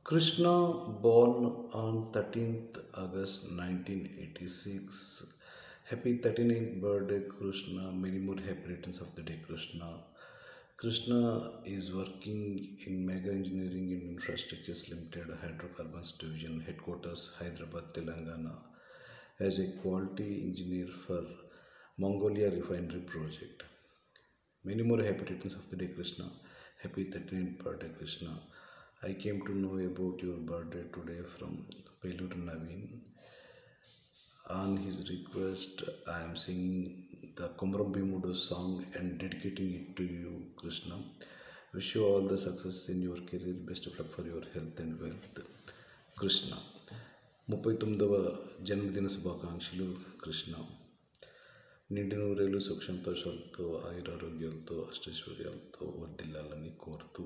Krishna, born on 13th August 1986. Happy 39th birthday, Krishna. Many more happy returns of the day, Krishna. Krishna is working in Mega Engineering and Infrastructures Limited, Hydrocarbons Division, headquarters Hyderabad, Telangana, as a quality engineer for Mongolia Refinery Project. Many more happy returns of the day, Krishna. Happy 39th birthday, Krishna. I came to know about your birthday today from Pelur Naveen. On his request, I am singing the Kumram Bhimudu song and dedicating it to you, Krishna. Wish you all the success in your career. Best of luck for your health and wealth, Krishna. 39వ జన్మదిన శుభాకాంక్షలు కృష్ణ. నిండి నూరేళ్ళు సుఖ సంతోషాలతో ఆయురారోగ్యాలతో అష్టైశ్వర్యాలతో వర్ధిల్లాలని కోరుతూ